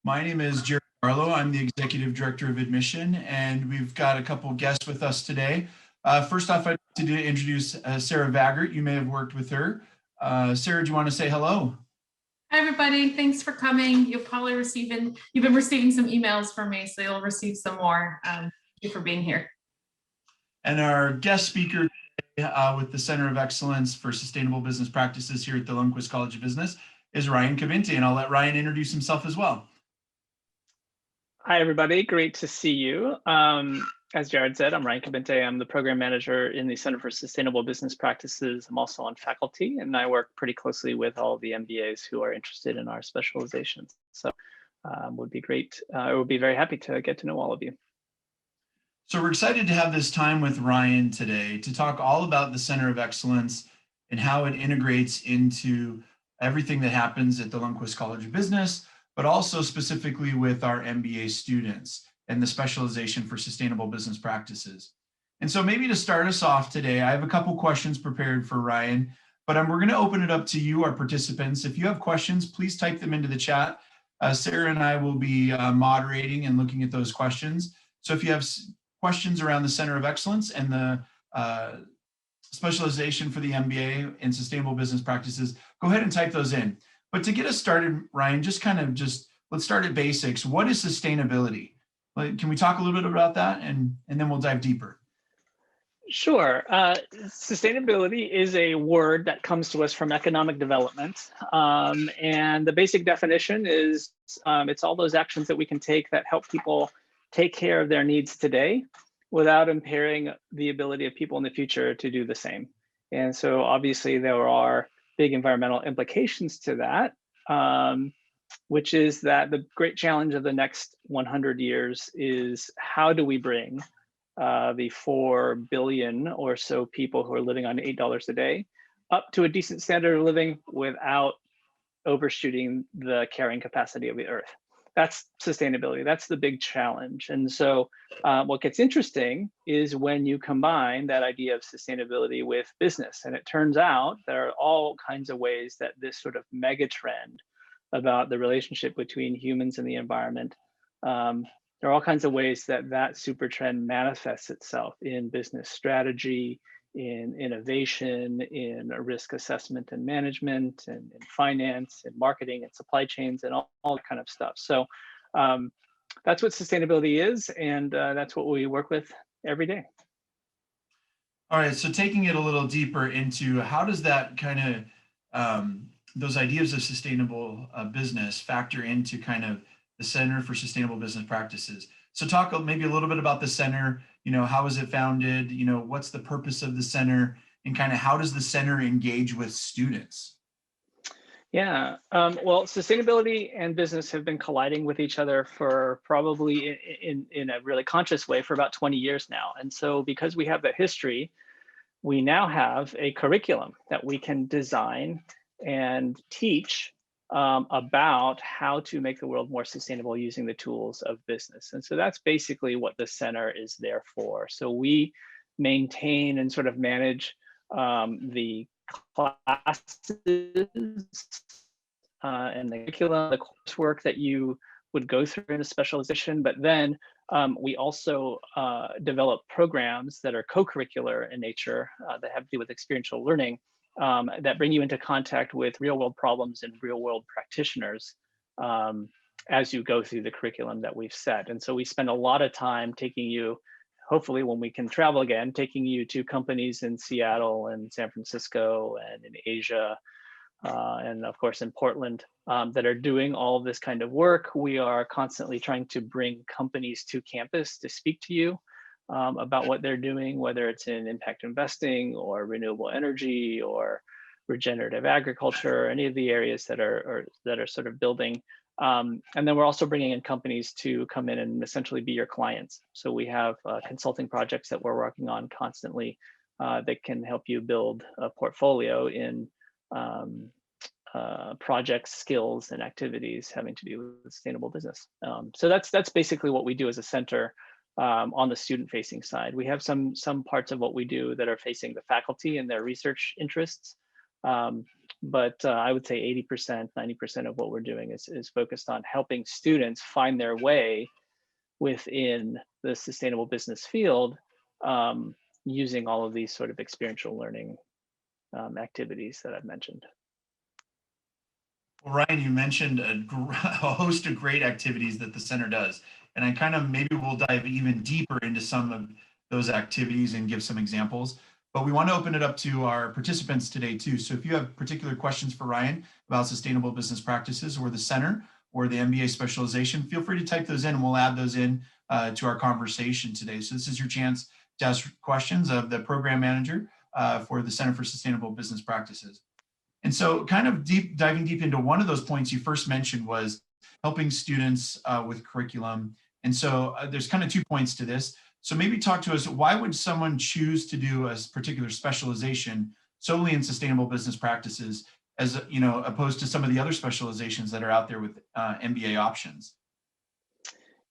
My name is Jerry Barlow. I'm the Executive Director of Admission, and we've got a couple guests with us today. First off, I'd like to introduce Sarah Vaggart. You may have worked with her. Sarah, do you want to say hello? Hi, everybody. Thanks for coming. You've been receiving some emails from me, so you'll receive some more. Thank you for being here. And our guest speaker today, with the Center of Excellence for Sustainable Business Practices here at the Lundquist College of Business is Ryan Cavinti, and I'll let Ryan introduce himself as well. Hi, everybody. Great to see you. As Jared said, I'm Ryan Cavinti. I'm the program manager in the Center for Sustainable Business Practices. I'm also on faculty, and I work pretty closely with all the MBAs who are interested in our specializations. So would be great. I would be very happy to get to know all of you. So we're excited to have this time with Ryan today to talk all about the Center of Excellence and how it integrates into everything that happens at the Lundquist College of Business, but also specifically with our MBA students and the Specialization for Sustainable Business Practices. And so maybe to start us off today, I have a couple questions prepared for Ryan, but we're going to open it up to you, our participants. If you have questions, please type them into the chat. Sarah and I will be moderating and looking at those questions. So if you have questions around the Center of Excellence and the Specialization for the MBA in Sustainable Business Practices, go ahead and type those in. But to get us started, Ryan, let's start at basics. What is sustainability? Can we talk a little bit about that, and then we'll dive deeper? Sure. Sustainability is a word that comes to us from economic development. And the basic definition is it's all those actions that we can take that help people take care of their needs today without impairing the ability of people in the future to do the same. And so obviously there are big environmental implications to that, which is that the great challenge of the next 100 years is how do we bring the 4 billion or so people who are living on $8 a day up to a decent standard of living without overshooting the carrying capacity of the earth. That's sustainability. That's the big challenge. And so what gets interesting is when you combine that idea of sustainability with business. And it turns out there are all kinds of ways that this sort of mega trend about the relationship between humans and the environment, there are all kinds of ways that that super trend manifests itself in business strategy, in innovation, in risk assessment and management, and in finance, and marketing, and supply chains, and all that kind of stuff. So that's what sustainability is, and that's what we work with every day. All right, so taking it a little deeper into how does that kind of, those ideas of sustainable business factor into kind of the Center for Sustainable Business Practices. So talk maybe a little bit about the center, how is it founded, what's the purpose of the center, and kind of how does the center engage with students? Yeah, well, sustainability and business have been colliding with each other for probably in a really conscious way for about 20 years now. And so because we have that history, we now have a curriculum that we can design and teach about how to make the world more sustainable using the tools of business. And so that's basically what the center is there for. So we maintain and sort of manage the classes and the curriculum, the coursework that you would go through in a specialization, but then we also develop programs that are co-curricular in nature that have to do with experiential learning that bring you into contact with real-world problems and real-world practitioners as you go through the curriculum that we've set. And so we spend a lot of time taking you, hopefully when we can travel again, taking you to companies in Seattle and San Francisco and in Asia, and of course in Portland, that are doing all of this kind of work. We are constantly trying to bring companies to campus to speak to you about what they're doing, whether it's in impact investing or renewable energy or regenerative agriculture, any of the areas that are sort of building. And then we're also bringing in companies to come in and essentially be your clients. So we have consulting projects that we're working on constantly that can help you build a portfolio in projects, skills, and activities having to do with sustainable business. So that's basically what we do as a center. On the student-facing side, we have some parts of what we do that are facing the faculty and their research interests. but I would say 80%, 90% of what we're doing is focused on helping students find their way within the sustainable business field, using all of these sort of experiential learning activities that I've mentioned. Well, Ryan, you mentioned a host of great activities that the center does. And I kind of maybe we'll dive even deeper into some of those activities and give some examples. But we want to open it up to our participants today too. So if you have particular questions for Ryan about sustainable business practices or the center or the MBA specialization, feel free to type those in and we'll add those in to our conversation today. So this is your chance to ask questions of the program manager for the Center for Sustainable Business Practices. And so kind of diving deep into one of those points you first mentioned was helping students with curriculum. And so there's kind of 2 points to this. So maybe talk to us, why would someone choose to do a particular specialization solely in sustainable business practices as, opposed to some of the other specializations that are out there with MBA options?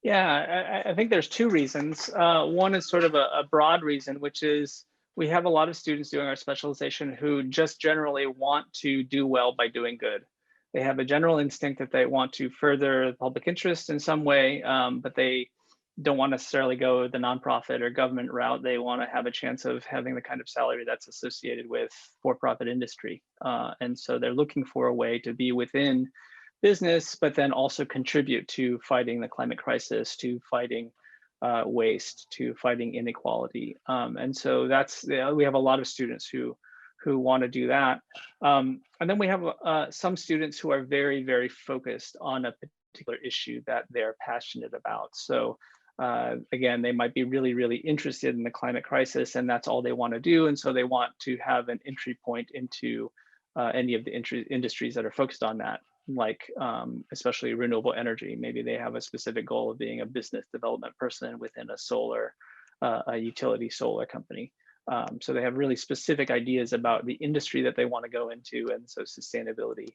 Yeah, I think there's 2 reasons. One is sort of a broad reason, which is we have a lot of students doing our specialization who just generally want to do well by doing good. They have a general instinct that they want to further the public interest in some way, but they don't want to necessarily go the nonprofit or government route. They want to have a chance of having the kind of salary that's associated with for-profit industry. And so they're looking for a way to be within business, but then also contribute to fighting the climate crisis, to fighting waste, to fighting inequality. And so we have a lot of students who want to do that. And then we have some students who are very, very focused on a particular issue that they're passionate about. So again, they might be really, really interested in the climate crisis and that's all they want to do. And so they want to have an entry point into any of the industries that are focused on that, like especially renewable energy. Maybe they have a specific goal of being a business development person within a utility solar company. So they have really specific ideas about the industry that they want to go into. And so sustainability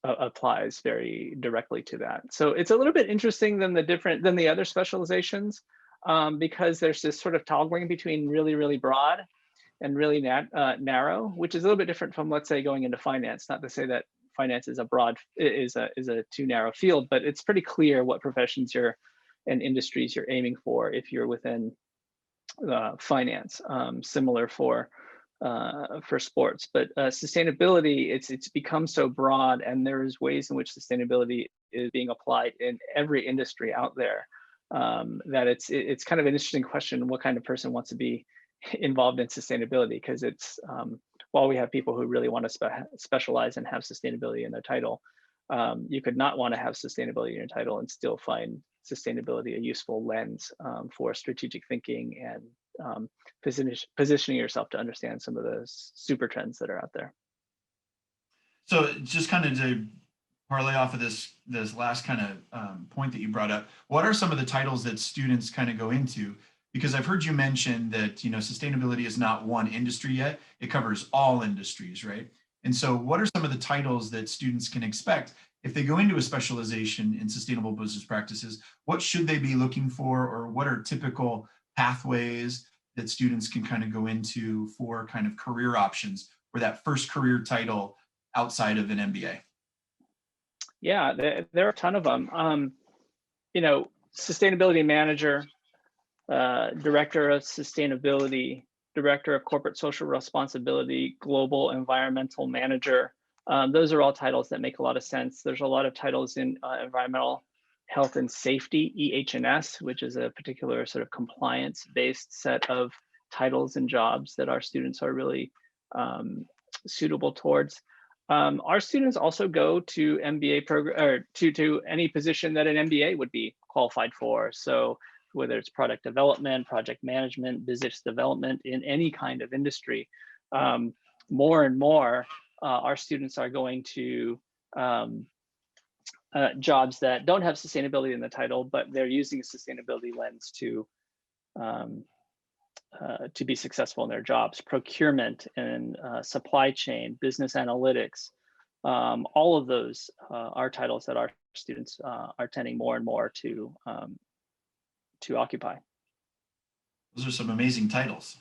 applies very directly to that. So it's a little bit interesting than the other specializations, because there's this sort of toggling between really, really broad and really narrow, which is a little bit different from, let's say, going into finance. Not to say that finance is a too narrow field, but it's pretty clear what professions and industries you're aiming for if you're within finance. Similar for sports, but sustainability, it's become so broad, and there's ways in which sustainability is being applied in every industry out there, that it's kind of an interesting question, what kind of person wants to be involved in sustainability, because it's while we have people who really want to specialize and have sustainability in their title, you could not want to have sustainability in your title and still find sustainability a useful lens for strategic thinking and positioning yourself to understand some of those super trends that are out there. So just kind of to parlay off of this last kind of point that you brought up, what are some of the titles that students kind of go into? Because I've heard you mention that, sustainability is not one industry yet. It covers all industries, right? And so what are some of the titles that students can expect if they go into a specialization in sustainable business practices? What should they be looking for, or what are typical pathways that students can kind of go into for kind of career options for that first career title outside of an MBA? Yeah, there are a ton of them. Sustainability manager, director of sustainability, director of corporate social responsibility, global environmental manager. Those are all titles that make a lot of sense. There's a lot of titles in environmental health and safety, EH&S, which is a particular sort of compliance-based set of titles and jobs that our students are really suitable towards. Our students also go to MBA program, or to any position that an MBA would be qualified for. So whether it's product development, project management, business development in any kind of industry, more and more our students are going to jobs that don't have sustainability in the title, but they're using a sustainability lens to be successful in their jobs. Procurement and supply chain, business analytics, all of those are titles that our students are tending more and more to occupy. Those are some amazing titles.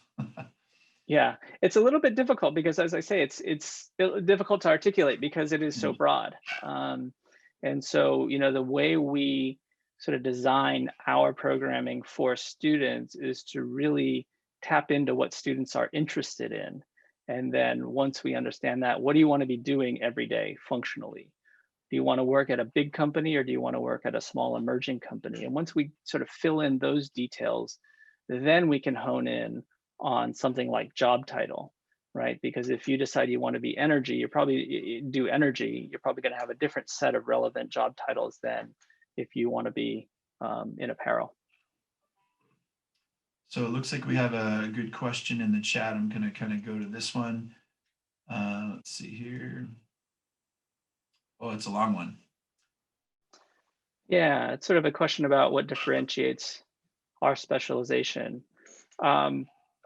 Yeah, it's a little bit difficult because, as I say, it's difficult to articulate because it is so broad. And so, the way we sort of design our programming for students is to really tap into what students are interested in. And then once we understand that, what do you want to be doing every day functionally? Do you want to work at a big company or do you want to work at a small emerging company? And once we sort of fill in those details, then we can hone in on something like job title, right? Because if you decide you want to be energy, you're probably do energy, you're probably going to have a different set of relevant job titles than if you want to be in apparel. So it looks like we have a good question in the chat. I'm going to kind of go to this one. Let's see here. Oh, it's a long one. Yeah, it's sort of a question about what differentiates our specialization.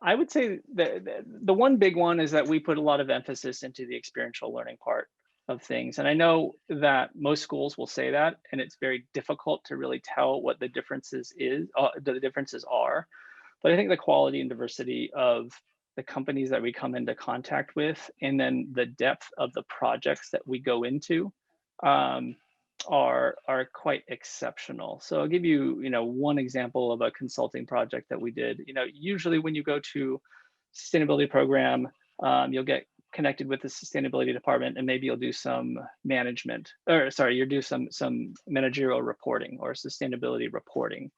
I would say the one big one is that we put a lot of emphasis into the experiential learning part of things. And I know that most schools will say that, and it's very difficult to really tell what the differences are. But I think the quality and diversity of the companies that we come into contact with, and then the depth of the projects that we go into, are quite exceptional. So I'll give you, one example of a consulting project that we did. Usually when you go to sustainability program, you'll get connected with the sustainability department, and maybe you'll do some you'll do some managerial reporting or sustainability reporting,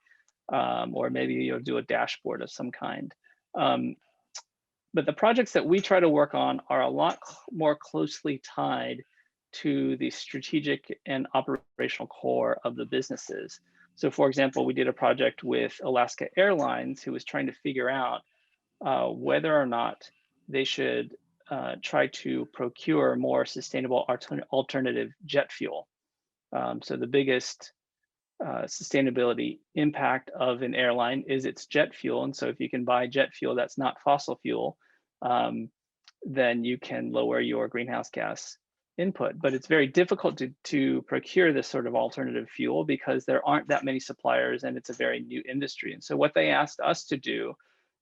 or maybe you'll do a dashboard of some kind. But the projects that we try to work on are a lot more closely tied to the strategic and operational core of the businesses. So for example, we did a project with Alaska Airlines, who was trying to figure out whether or not they should try to procure more sustainable alternative jet fuel. So the biggest sustainability impact of an airline is its jet fuel. And so if you can buy jet fuel that's not fossil fuel, then you can lower your greenhouse gas input. But it's very difficult to procure this sort of alternative fuel because there aren't that many suppliers and it's a very new industry. And so what they asked us to do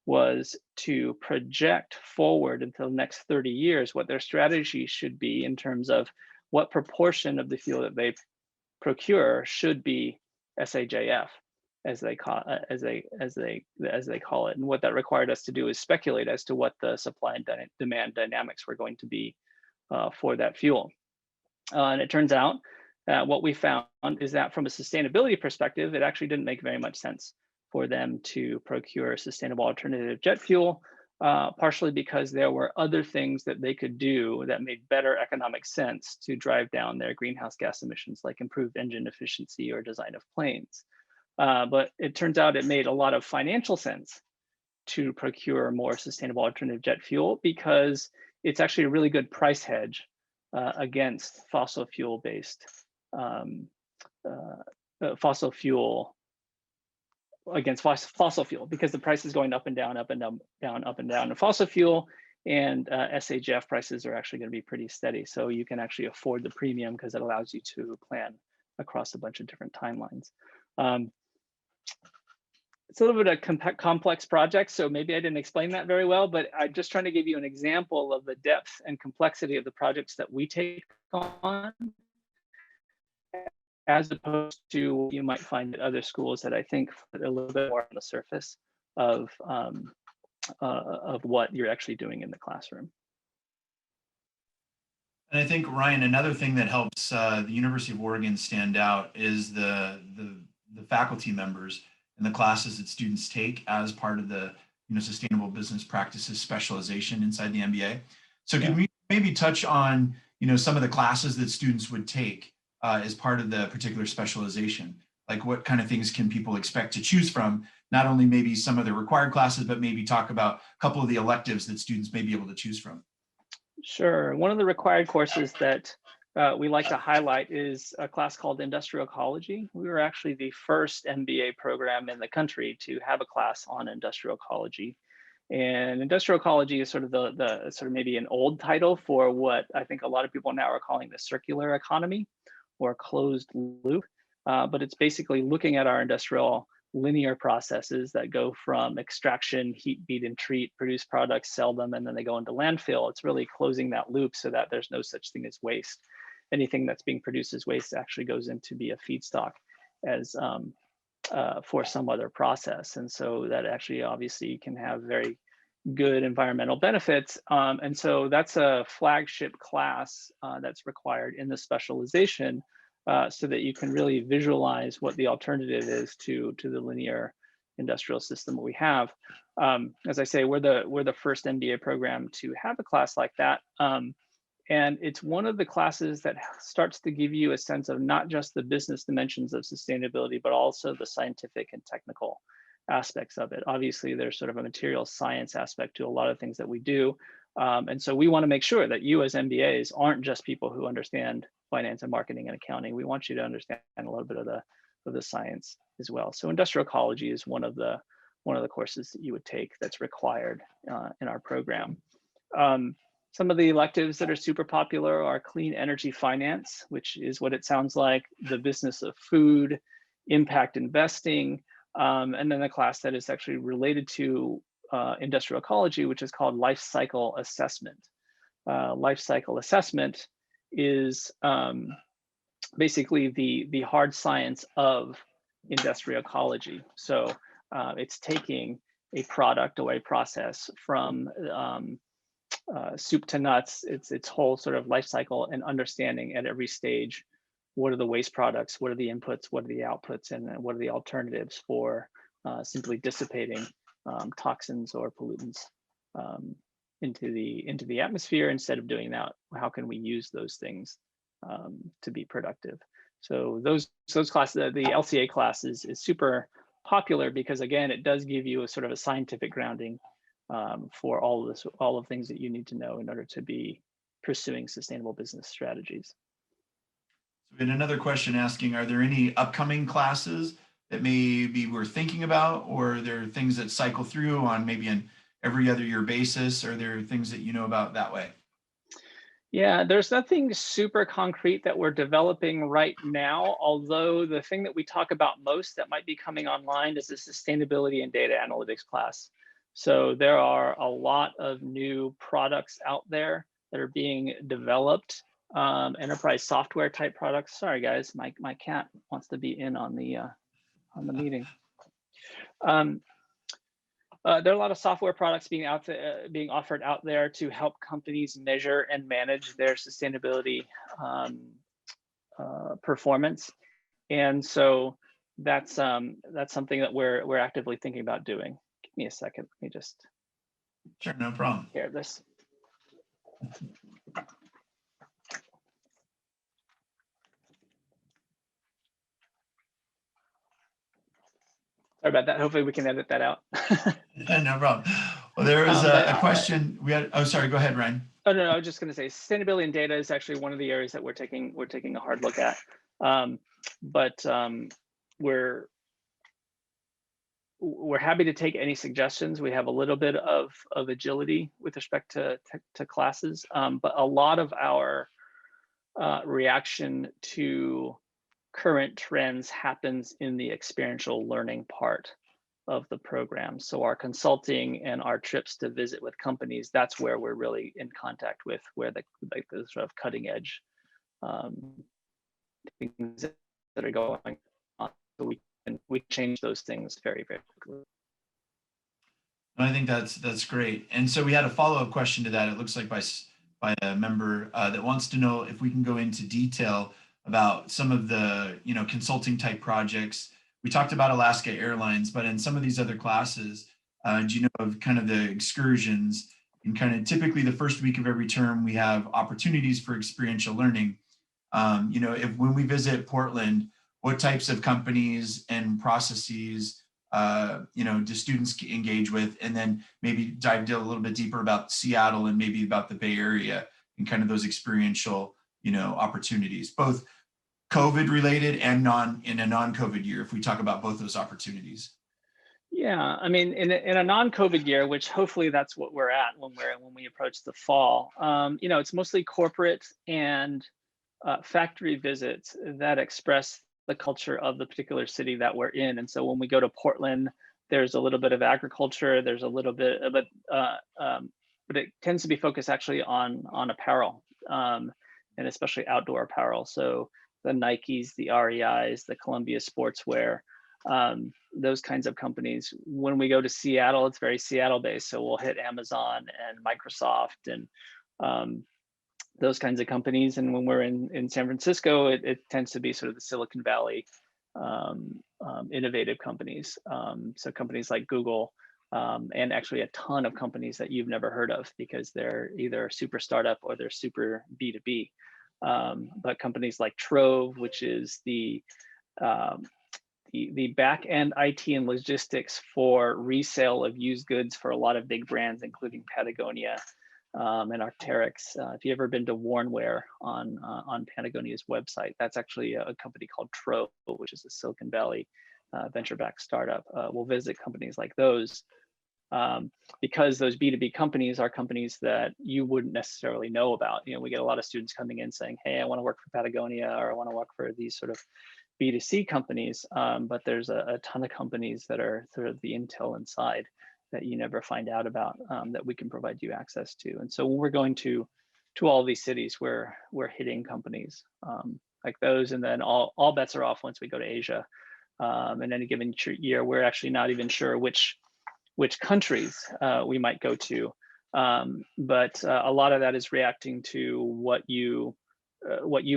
was to project forward until the next 30 years what their strategy should be in terms of what proportion of the fuel that they procure should be SAJF, as they call it. And what that required us to do is speculate as to what the supply and demand dynamics were going to be for that fuel. And it turns out that what we found is that from a sustainability perspective, it actually didn't make very much sense for them to procure sustainable alternative jet fuel, partially because there were other things that they could do that made better economic sense to drive down their greenhouse gas emissions, like improved engine efficiency or design of planes. But it turns out it made a lot of financial sense to procure more sustainable alternative jet fuel because it's actually a really good price hedge against fossil fuel because the price is going up and down, up and down, up and down. And fossil fuel and SAJF prices are actually going to be pretty steady. So you can actually afford the premium because it allows you to plan across a bunch of different timelines. It's a little bit of a complex project, so maybe I didn't explain that very well, but I'm just trying to give you an example of the depth and complexity of the projects that we take on, as opposed to what you might find at other schools that I think are a little bit more on the surface of what you're actually doing in the classroom. And I think, Ryan, another thing that helps the University of Oregon stand out is the faculty members and the classes that students take as part of the sustainable business practices specialization inside the MBA. So can we maybe touch on some of the classes that students would take as part of the particular specialization? Like what kind of things can people expect to choose from? Not only maybe some of the required classes, but maybe talk about a couple of the electives that students may be able to choose from. Sure. One of the required courses that we like to highlight is a class called Industrial Ecology. We were actually the first MBA program in the country to have a class on industrial ecology. And industrial ecology is sort of the sort of maybe an old title for what I think a lot of people now are calling the circular economy or closed loop. But it's basically looking at our industrial linear processes that go from extraction, heat, beat, and treat, produce products, sell them, and then they go into landfill. It's really closing that loop so that there's no such thing as waste. Anything that's being produced as waste actually goes into be a feedstock as for some other process. And so that actually obviously can have very good environmental benefits. And so that's a flagship class that's required in the specialization so that you can really visualize what the alternative is to the linear industrial system that we have. As I say, we're the first MBA program to have a class like that. And it's one of the classes that starts to give you a sense of not just the business dimensions of sustainability, but also the scientific and technical aspects of it. Obviously, there's sort of a material science aspect to a lot of things that we do. And so we want to make sure that you as MBAs aren't just people who understand finance and marketing and accounting. We want you to understand a little bit of the science as well. So industrial ecology is one of the courses that you would take that's required in our program. Some of the electives that are super popular are clean energy finance, which is what it sounds like, the business of food, impact investing, and then a class that is actually related to industrial ecology, which is called life cycle assessment. Life cycle assessment is basically the hard science of industrial ecology. So it's taking a product or a process from soup to nuts, its whole sort of life cycle, and understanding at every stage what are the waste products, what are the inputs, what are the outputs, and what are the alternatives for simply dissipating toxins or pollutants into the atmosphere. Instead of doing that, how can we use those things to be productive? So those classes, the LCA class is super popular because, again, it does give you a sort of a scientific grounding for all of things that you need to know in order to be pursuing sustainable business strategies. We had another question asking, are there any upcoming classes that maybe we're thinking about, or are there things that cycle through on maybe an every other year basis? Are there things that you know about that way? Yeah, there's nothing super concrete that we're developing right now, although the thing that we talk about most that might be coming online is the sustainability and data analytics class. So there are a lot of new products out there that are being developed, enterprise software type products. Sorry guys, my cat wants to be in on the meeting. There are a lot of software products being offered out there to help companies measure and manage their sustainability performance, and so that's something that we're actively thinking about doing. Give me a second. Let me just. Sure, no problem. Share this. Sorry about that. Hopefully we can edit that out. No problem. Well, there was a question we had. Oh, sorry. Go ahead, Ryan. Oh no, I was just going to say sustainability and data is actually one of the areas that we're taking a hard look at. But we're happy to take any suggestions. We have a little bit of agility with respect to classes, but a lot of our reaction to current trends happens in the experiential learning part of the program. So our consulting and our trips to visit with companies, that's where we're really in contact with where the sort of cutting edge things that are going on. So we change those things very, very quickly. I think that's great. And so we had a follow-up question to that. It looks like by a member that wants to know if we can go into detail about some of the consulting type projects. We talked about Alaska Airlines, but in some of these other classes, do you know of kind of the excursions? And kind of typically the first week of every term, we have opportunities for experiential learning. When we visit Portland, what types of companies and processes do students engage with? And then maybe dive a little bit deeper about Seattle and maybe about the Bay Area and kind of those experiential opportunities, both COVID related and in a non-COVID year, if we talk about both those opportunities. Yeah, I mean, in a non-COVID year, which hopefully that's what we're at when we approach the fall, it's mostly corporate and factory visits that express the culture of the particular city that we're in. And so when we go to Portland, there's a little bit of agriculture, there's a little bit of it, but it tends to be focused actually on apparel, and especially outdoor apparel. So the Nikes, the REIs, the Columbia Sportswear, those kinds of companies. When we go to Seattle, it's very Seattle based. So we'll hit Amazon and Microsoft and those kinds of companies. And when we're in San Francisco, it tends to be sort of the Silicon Valley innovative companies. So companies like Google, and actually a ton of companies that you've never heard of because they're either super startup or they're super B2B. But companies like Trove, which is the back end IT and logistics for resale of used goods for a lot of big brands, including Patagonia and Arc'teryx. If you've ever been to Warnware on Patagonia's website, that's actually a company called Trove, which is a Silicon Valley venture-backed startup. We'll visit companies like those because those B2B companies are companies that you wouldn't necessarily know about. You know, we get a lot of students coming in saying, hey, I want to work for Patagonia, or I want to work for these sort of B2C companies, but there's a ton of companies that are sort of the intel inside that you never find out about, that we can provide you access to. And so when we're going to all these cities, we're hitting companies like those, and then all bets are off once we go to Asia. In any given year, we're actually not even sure which countries we might go to, but a lot of that is reacting to what you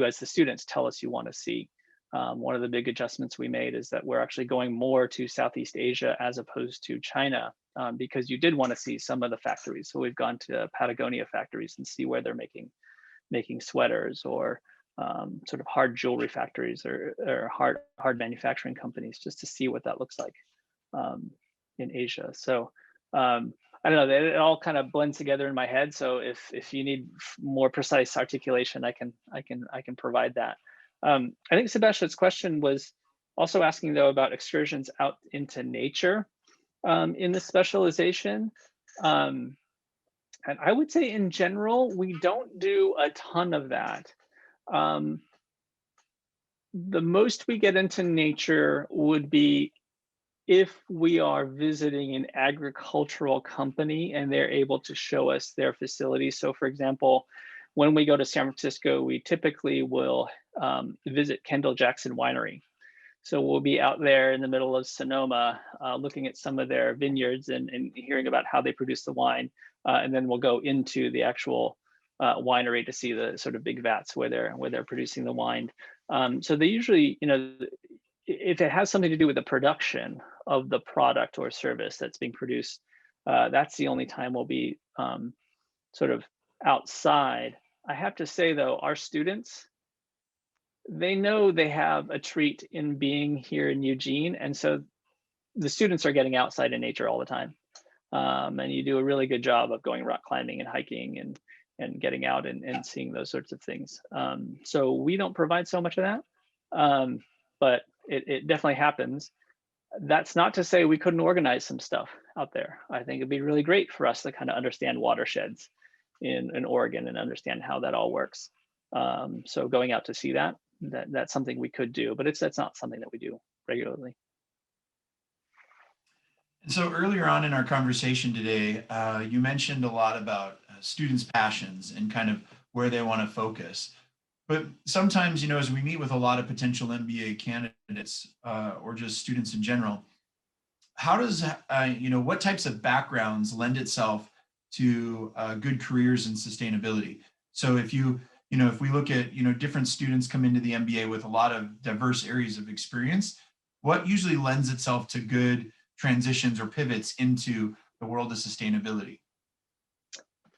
as the students tell us you want to see. One of the big adjustments we made is that we're actually going more to Southeast Asia as opposed to China, because you did want to see some of the factories. So we've gone to Patagonia factories and see where they're making sweaters, or sort of hard jewelry factories, or hard manufacturing companies, just to see what that looks like in Asia. So I don't know, it all kind of blends together in my head. So if you need more precise articulation, I can provide that. I think Sebastian's question was also asking though about excursions out into nature in the specialization. And I would say in general, we don't do a ton of that. The most we get into nature would be if we are visiting an agricultural company and they're able to show us their facilities. So for example, when we go to San Francisco, we typically will visit Kendall Jackson Winery. So we'll be out there in the middle of Sonoma, looking at some of their vineyards and hearing about how they produce the wine. And then we'll go into the actual winery to see the sort of big vats where they're producing the wine. So they usually, you know, if it has something to do with the production of the product or service that's being produced, that's the only time we'll be sort of outside. I have to say though, our students, they know they have a treat in being here in Eugene. And so the students are getting outside in nature all the time. And you do a really good job of going rock climbing and hiking and getting out and seeing those sorts of things. So we don't provide so much of that, but it definitely happens. That's not to say we couldn't organize some stuff out there. I think it'd be really great for us to kind of understand watersheds in Oregon and understand how that all works. So going out to see that's something we could do, but that's not something that we do regularly. And so earlier on in our conversation today, you mentioned a lot about students' passions and kind of where they want to focus. But sometimes, you know, as we meet with a lot of potential MBA candidates or just students in general, how does, you know, what types of backgrounds lend itself to good careers in sustainability? So if if we look at, different students come into the MBA with a lot of diverse areas of experience, what usually lends itself to good transitions or pivots into the world of sustainability?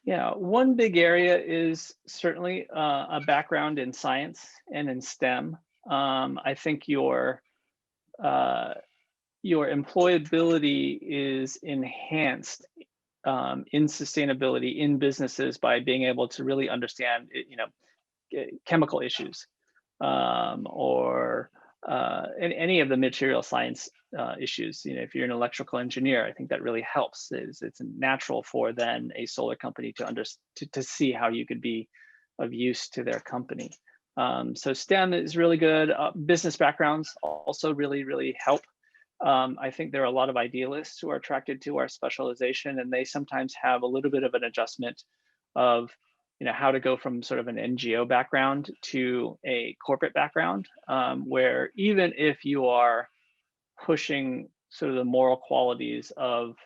Yeah, one big area is certainly a background in science and in STEM. I think your employability is enhanced in sustainability in businesses by being able to really understand, chemical issues or any of the material science issues. If you're an electrical engineer, I think that really helps. It's natural for then a solar company to see how you could be of use to their company. So STEM is really good. Business backgrounds also really, really help. I think there are a lot of idealists who are attracted to our specialization, and they sometimes have a little bit of an adjustment of, how to go from sort of an NGO background to a corporate background, where even if you are pushing sort of the moral qualities of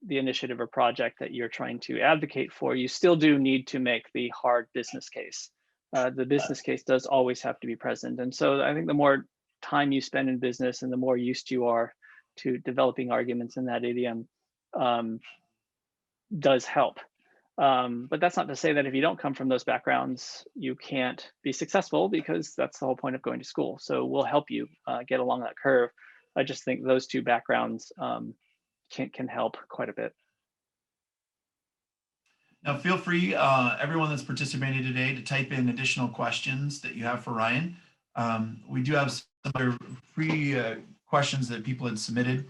the initiative or project that you're trying to advocate for, you still do need to make the hard business case. The business case does always have to be present. And so I think the more time you spend in business and the more used you are to developing arguments in that idiom does help. But that's not to say that if you don't come from those backgrounds, you can't be successful, because that's the whole point of going to school. So we'll help you get along that curve. I just think those two backgrounds can help quite a bit. Now, feel free, everyone that's participating today, to type in additional questions that you have for Ryan. We do have some other free questions that people had submitted.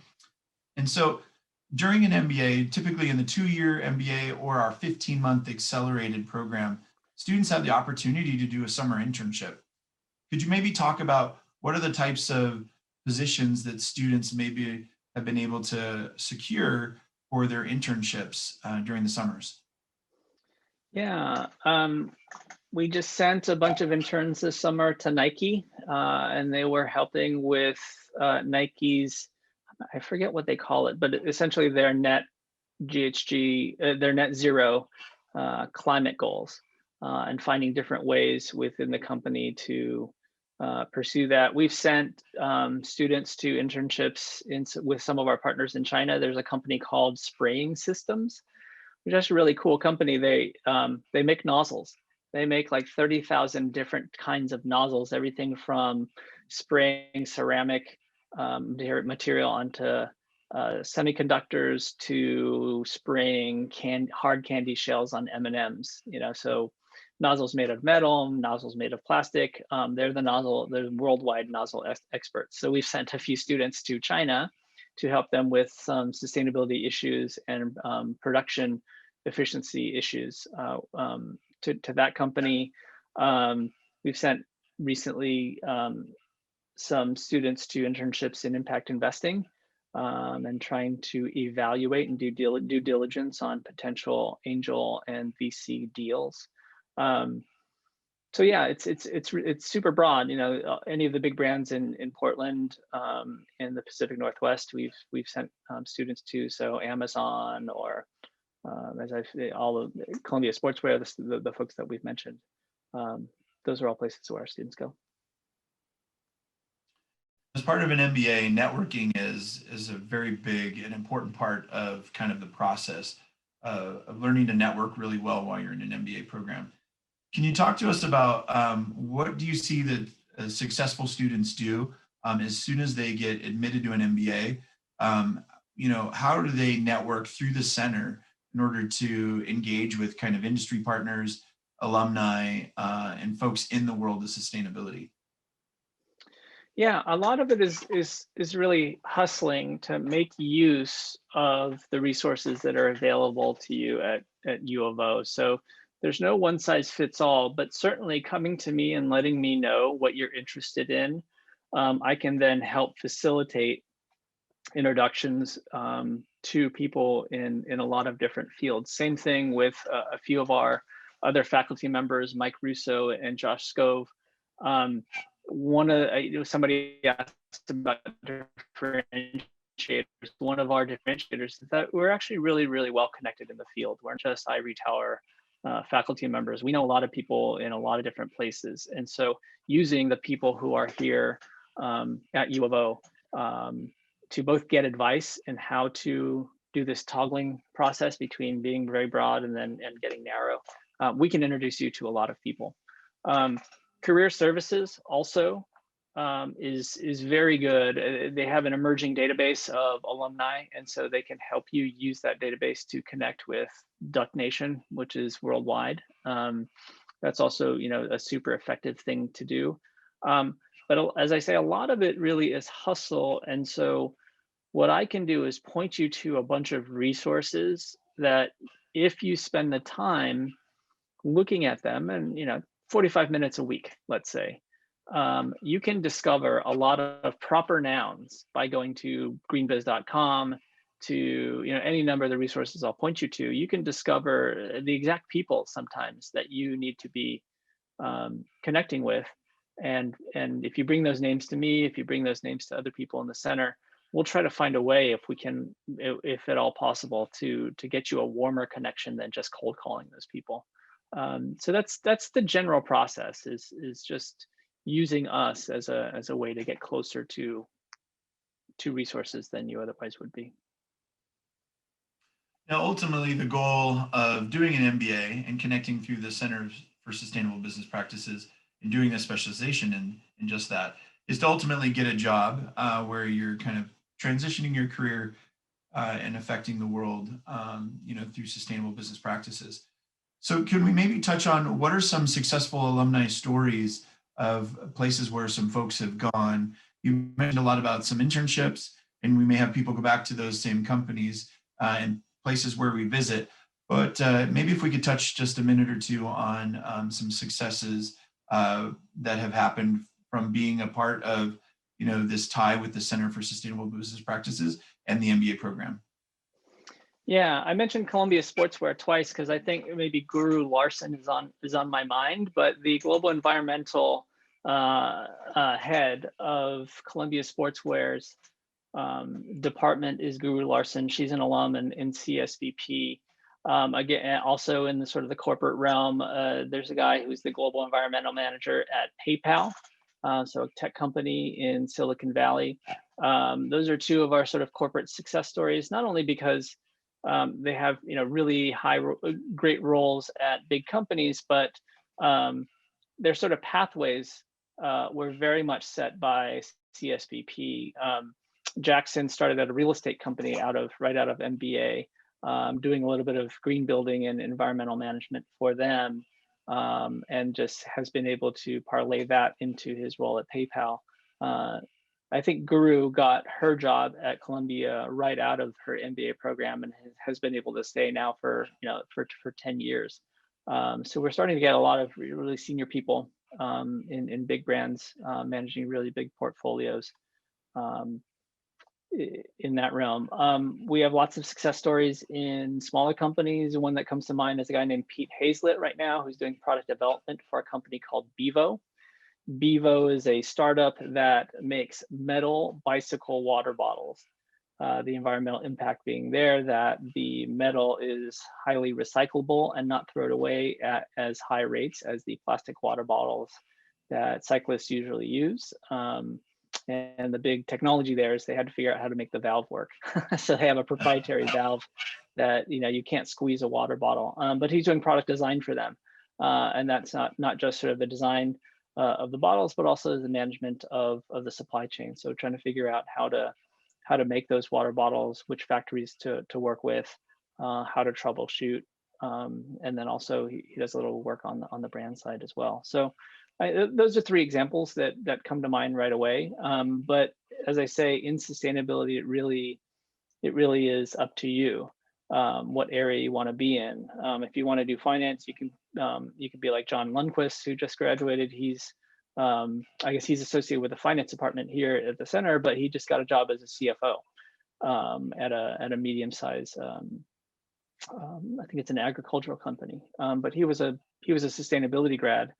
And so during an MBA, typically in the 2-year MBA or our 15-month accelerated program, students have the opportunity to do a summer internship. Could you maybe talk about what are the types of positions that students maybe have been able to secure for their internships during the summers? Yeah, we just sent a bunch of interns this summer to Nike, and they were helping with Nike's, I forget what they call it, but essentially their net their net zero climate goals, and finding different ways within the company to pursue that. We've sent students to internships with some of our partners in China. There's a company called Spraying Systems, which is a really cool company. They make nozzles. They make like 30,000 different kinds of nozzles, everything from spraying ceramic material onto semiconductors to spraying hard candy shells on M&Ms. So nozzles made of metal, nozzles made of plastic. They're the worldwide nozzle experts. So we've sent a few students to China to help them with some sustainability issues and production efficiency issues to that company. We've sent recently some students to internships in impact investing, and trying to evaluate and do due diligence on potential angel and VC deals. So yeah, it's super broad. Any of the big brands in Portland, in the Pacific Northwest, we've sent students to. So Amazon, or all of Columbia Sportswear, the folks that we've mentioned. Those are all places where our students go. As part of an MBA, networking is a very big and important part of kind of the process of learning to network really well while you're in an MBA program. Can you talk to us about what do you see that successful students do as soon as they get admitted to an MBA? How do they network through the center in order to engage with kind of industry partners, alumni, and folks in the world of sustainability? Yeah, a lot of it is really hustling to make use of the resources that are available to you at U of O. So there's no one size fits all, but certainly coming to me and letting me know what you're interested in, I can then help facilitate introductions to people in a lot of different fields. Same thing with a few of our other faculty members, Mike Russo and Josh Scove. Somebody asked about differentiators. One of our differentiators is that we're actually really, really well connected in the field. We're not just ivory tower faculty members. We know a lot of people in a lot of different places. And so using the people who are here at U of O to both get advice in how to do this toggling process between being very broad and getting narrow, we can introduce you to a lot of people. Career services also is very good. They have an emerging database of alumni, and so they can help you use that database to connect with Duck Nation, which is worldwide. That's also a super effective thing to do. But as I say, a lot of it really is hustle, and so what I can do is point you to a bunch of resources that, if you spend the time looking at them, and 45 minutes a week, let's say, you can discover a lot of proper nouns by going to greenbiz.com, to any number of the resources I'll point you to. You can discover the exact people sometimes that you need to be connecting with. And if you bring those names to me, if you bring those names to other people in the center, we'll try to find a way, if we can, if at all possible, to get you a warmer connection than just cold calling those people. So that's the general process, is just using us as a way to get closer to resources than you otherwise would be. Now, ultimately, the goal of doing an MBA and connecting through the Centers for Sustainable Business Practices and doing a specialization in just that is to ultimately get a job where you're kind of transitioning your career and affecting the world, through sustainable business practices. So can we maybe touch on what are some successful alumni stories of places where some folks have gone? You mentioned a lot about some internships, and we may have people go back to those same companies and places where we visit. But maybe if we could touch just a minute or two on some successes that have happened from being a part of, this tie with the Center for Sustainable Business Practices and the MBA program. Yeah, I mentioned Columbia Sportswear twice because I think maybe Guru Larson is on my mind, but the global environmental head of Columbia Sportswear's department is Guru Larson. She's an alum in CSVP. Again, also in the sort of the corporate realm, there's a guy who's the global environmental manager at PayPal, so a tech company in Silicon Valley. Those are two of our sort of corporate success stories, not only because they have really great roles at big companies, but their sort of pathways were very much set by CSVP. Jackson started at a real estate company right out of MBA, doing a little bit of green building and environmental management for them, and just has been able to parlay that into his role at PayPal. I think Guru got her job at Columbia right out of her MBA program and has been able to stay now for 10 years. So we're starting to get a lot of really senior people in big brands managing really big portfolios in that realm. We have lots of success stories in smaller companies. One that comes to mind is a guy named Pete Hazlett right now, who's doing product development for a company called Bevo. Bevo is a startup that makes metal bicycle water bottles. The environmental impact being there that the metal is highly recyclable and not thrown away at as high rates as the plastic water bottles that cyclists usually use. And the big technology there is they had to figure out how to make the valve work. So they have a proprietary valve that you can't squeeze a water bottle. But he's doing product design for them, and that's not just sort of the design of the bottles, but also the management of the supply chain. So trying to figure out how to make those water bottles, which factories to work with, how to troubleshoot, and then also he does a little work on the brand side as well. So those are three examples that come to mind right away. But as I say, in sustainability, it really is up to you what area you want to be in. If you want to do finance, you can be like John Lundquist, who just graduated. He's I guess he's associated with the finance department here at the center, but he just got a job as a CFO at a medium-sized, I think it's an agricultural company. But he was a sustainability grad,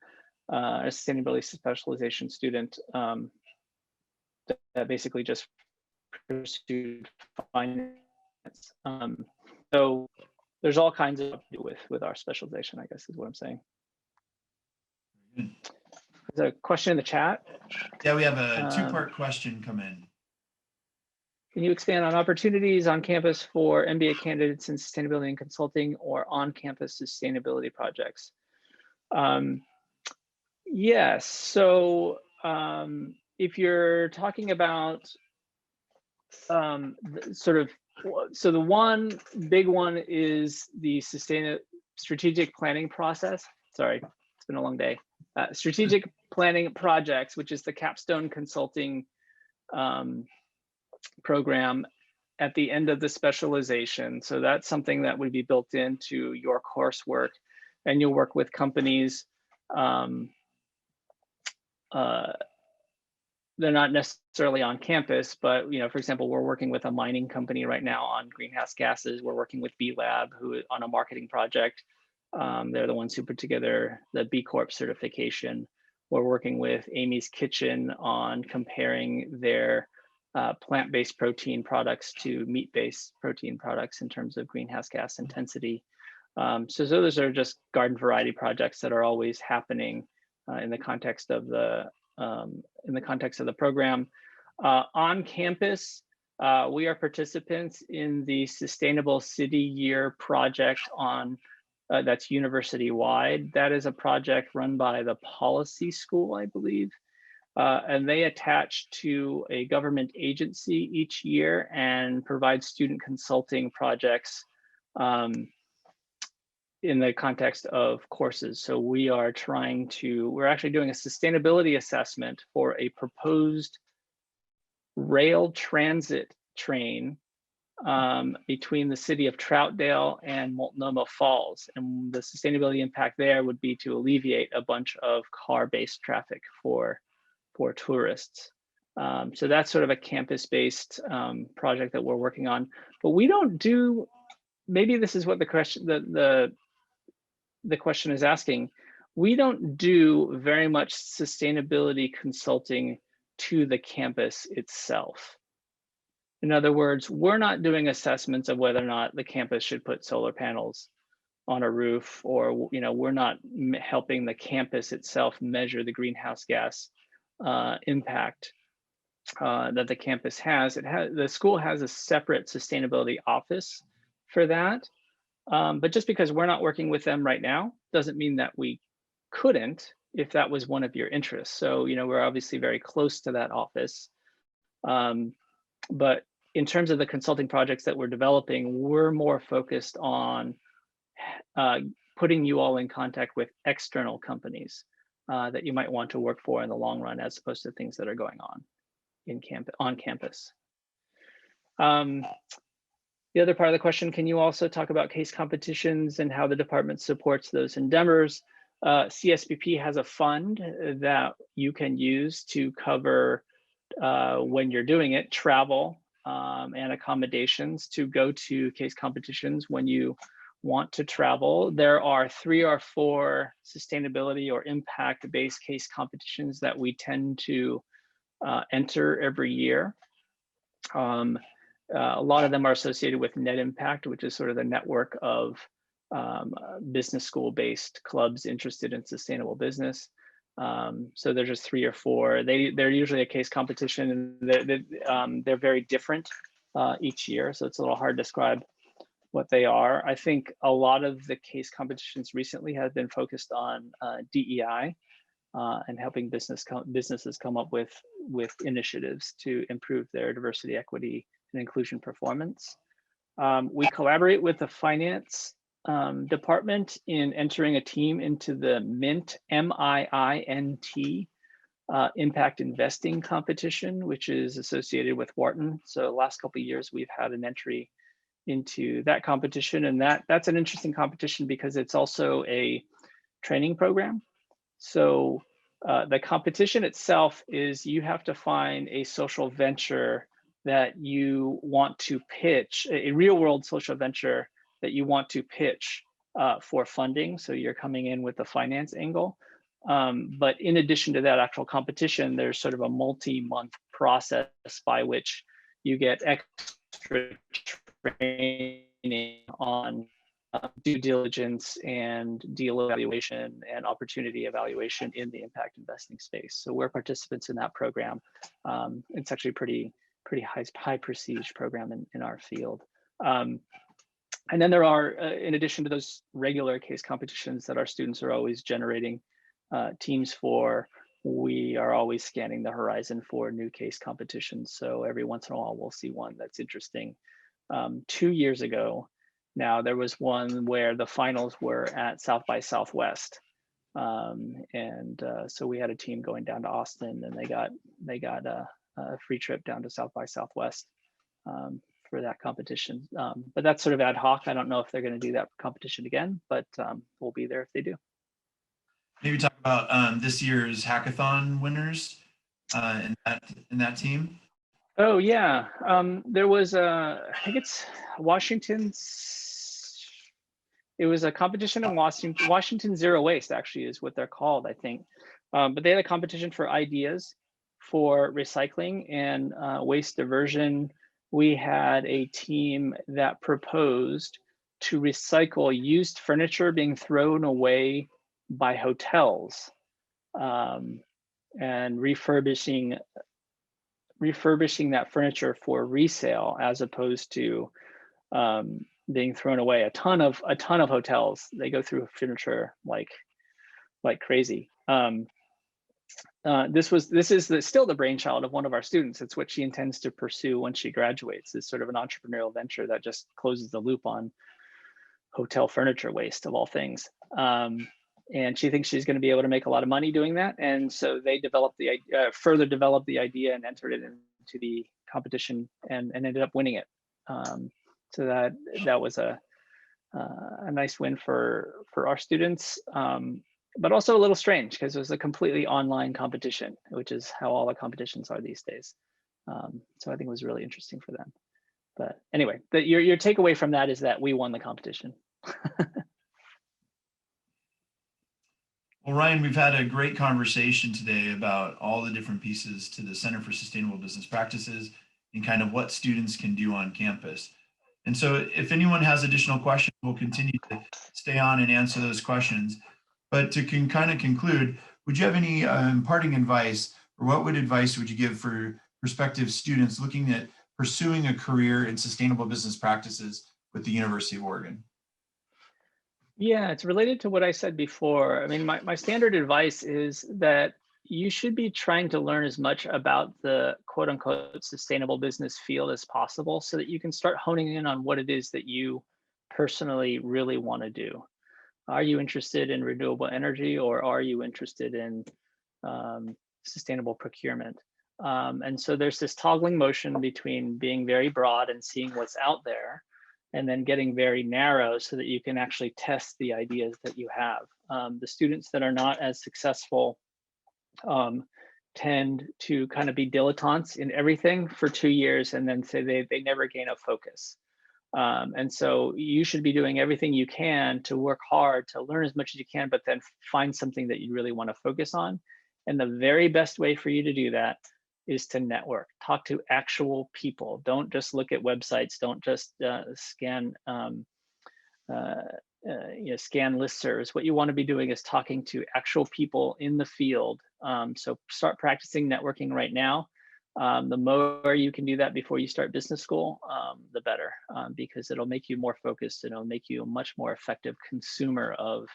a sustainability specialization student that basically just pursued finance. So there's all kinds of to do with our specialization, I guess is what I'm saying. There's a question in the chat. Yeah, we have a two-part question come in. Can you expand on opportunities on campus for MBA candidates in sustainability and consulting or on-campus sustainability projects? Yes, so if you're talking about so the one big one is the strategic planning process. Sorry, it's been a long day. Strategic planning projects, which is the capstone consulting program at the end of the specialization. So that's something that would be built into your coursework, and you'll work with companies um, uh, they're not necessarily on campus, but for example, we're working with a mining company right now on greenhouse gases. We're working with B Lab who on a marketing project. They're the ones who put together the B Corp certification. We're working with Amy's Kitchen on comparing their plant-based protein products to meat-based protein products in terms of greenhouse gas intensity. So those are just garden variety projects that are always happening in the context of the program. On campus, we are participants in the Sustainable City Year project on that's university-wide. That is a project run by the Policy School, I believe. And they attach to a government agency each year and provide student consulting projects in the context of courses. So we're actually doing a sustainability assessment for a proposed rail transit train between the city of Troutdale and Multnomah Falls. And the sustainability impact there would be to alleviate a bunch of car-based traffic for tourists. So that's sort of a campus-based project that we're working on. But we don't do, maybe this is what the question, the question is asking, we don't do very much sustainability consulting to the campus itself. In other words, we're not doing assessments of whether or not the campus should put solar panels on a roof, or we're not helping the campus itself measure the greenhouse gas impact that the campus has. The school has a separate sustainability office for that. But just because we're not working with them right now doesn't mean that we couldn't if that was one of your interests. So, we're obviously very close to that office. But in terms of the consulting projects that we're developing, we're more focused on putting you all in contact with external companies that you might want to work for in the long run, as opposed to things that are going on on campus. The other part of the question, can you also talk about case competitions and how the department supports those endeavors? CSBP has a fund that you can use to cover, when you're doing it, travel and accommodations to go to case competitions when you want to travel. There are 3 or 4 sustainability or impact-based case competitions that we tend to enter every year. A lot of them are associated with Net Impact, which is sort of the network of business school-based clubs interested in sustainable business. So there's just 3 or 4. They're usually a case competition, and they're very different each year. So it's a little hard to describe what they are. I think a lot of the case competitions recently have been focused on DEI and helping businesses come up with initiatives to improve their diversity, equity, and inclusion performance. We collaborate with the finance department in entering a team into the MINT, M-I-I-N-T, impact investing competition, which is associated with Wharton. So the last couple of years, we've had an entry into that competition, and that's an interesting competition because it's also a training program. So the competition itself is you have to find a social venture that you want to pitch, a real world social venture that you want to pitch for funding. So you're coming in with the finance angle. But in addition to that actual competition, there's sort of a multi-month process by which you get extra training on due diligence and deal evaluation and opportunity evaluation in the impact investing space. So we're participants in that program. It's actually pretty high prestige program in our field. And then there are, in addition to those regular case competitions that our students are always generating teams for, we are always scanning the horizon for new case competitions. So every once in a while, we'll see one that's interesting. 2 years ago, now there was one where the finals were at South by Southwest. So we had a team going down to Austin, and they got a free trip down to South by Southwest for that competition. But that's sort of ad hoc. I don't know if they're going to do that competition again, but we'll be there if they do. maybe talk about this year's Hackathon winners in that team. Oh yeah, there was I think it's Washington's. It was a competition in Washington. Washington Zero Waste actually is what they're called, I think. But they had a competition for ideas for recycling and waste diversion. We had a team that proposed to recycle used furniture being thrown away by hotels, and refurbishing that furniture for resale as opposed to being thrown away. A ton of hotels, they go through furniture like crazy. This is still the brainchild of one of our students. It's what she intends to pursue when she graduates, is sort of an entrepreneurial venture that just closes the loop on hotel furniture waste of all things. And she thinks she's going to be able to make a lot of money doing that. And so they further developed the idea and entered it into the competition and ended up winning it. So that was a nice win for our students, but also a little strange because it was a completely online competition, which is how all the competitions are these days. So I think it was really interesting for them. But anyway, your takeaway from that is that we won the competition. Well, Ryan, we've had a great conversation today about all the different pieces to the Center for Sustainable Business Practices and kind of what students can do on campus. And so if anyone has additional questions, we'll continue to stay on and answer those questions. But to kind of conclude, would you have any parting advice, or what advice would you give for prospective students looking at pursuing a career in sustainable business practices with the University of Oregon? Yeah, it's related to what I said before. I mean, my standard advice is that you should be trying to learn as much about the quote unquote sustainable business field as possible so that you can start honing in on what it is that you personally really want to do. Are you interested in renewable energy, or are you interested in sustainable procurement? And so there's this toggling motion between being very broad and seeing what's out there, and then getting very narrow so that you can actually test the ideas that you have. The students that are not as successful tend to kind of be dilettantes in everything for 2 years and then say they never gain a focus. And so you should be doing everything you can to work hard to learn as much as you can, but then find something that you really want to focus on. And the very best way for you to do that is to network, talk to actual people. Don't just look at websites. Don't just scan scan listservs. What you want to be doing is talking to actual people in the field. So start practicing networking right now. The more you can do that before you start business school, the better, because it'll make you more focused and it'll make you a much more effective consumer of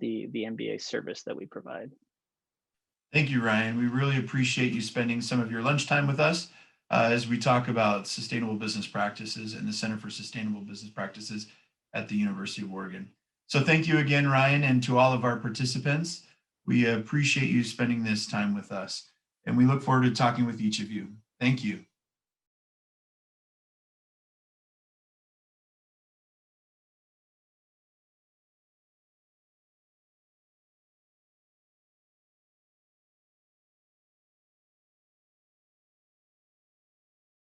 the MBA service that we provide. Thank you, Ryan. We really appreciate you spending some of your lunchtime with us as we talk about sustainable business practices and the Center for Sustainable Business Practices at the University of Oregon. So thank you again, Ryan, and to all of our participants. We appreciate you spending this time with us, and we look forward to talking with each of you. Thank you.